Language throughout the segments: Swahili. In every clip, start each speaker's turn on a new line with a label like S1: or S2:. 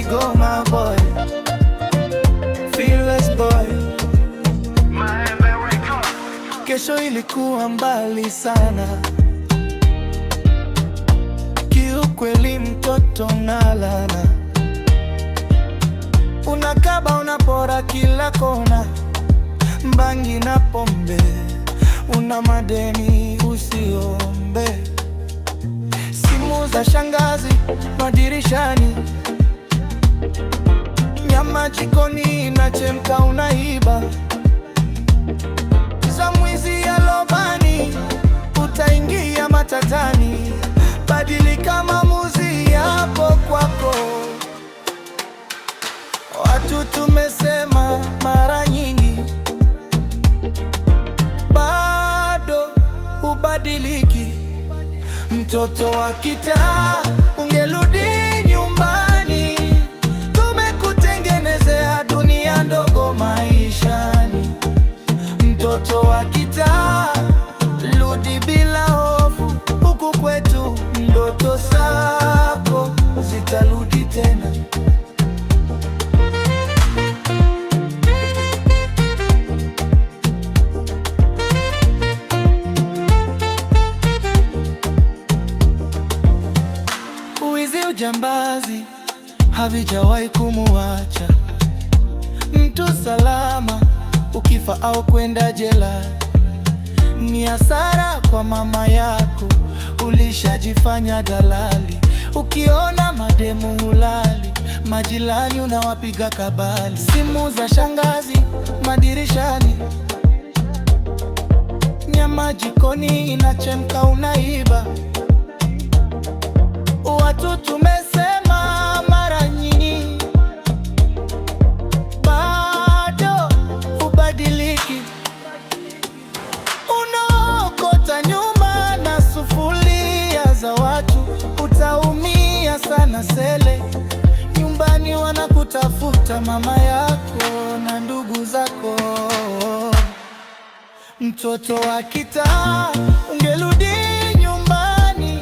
S1: go my boy, fearless boy. Kesho ilikuwa mbali sana, kiukweli mtoto nalana. Unakaba unapora kila kona, mbangi na pombe, una madeni usiombe. Simu za shangazi madirishani, nyama jikoni inachemka unaiba. Za mwizi ya lobani, utaingia matatani. Badilika maamuzi yapo kwako. Watu tumesema mara nyingi, bado hubadiliki. Mtoto wa kitaa, ungerudi nyumbani. Tumekutengenezea dunia ndogo maishani. Mtoto wa kitaa, rudi bila hofu. Huku kwetu ndoto zako zitarudi tena. Uwizi, ujambazi havijawahi kumuacha mtu salama. Ukifa au kwenda jela ni hasara kwa mama yako, ulishajifanya dalali. Ukiona mademu hulali, majirani unawapiga kabali. Simu za shangazi madirishani, nyama jikoni inachemka unaiba. Watu tumesema mara nyingi, bado hubadiliki. Unaokota nyuma na sufuria za watu, utaumia sana sele. Nyumbani wanakutafuta mama yako na ndugu zako. Mtoto wa kitaa, ungerudi nyumbani.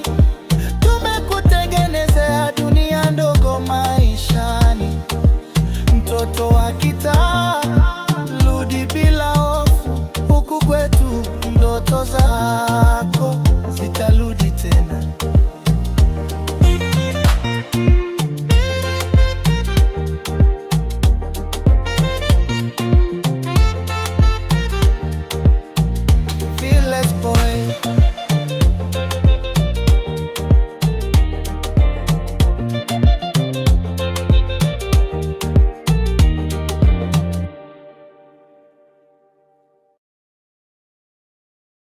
S1: Tumekutengenezea dunia ndogo maishani. Mtoto wa kitaa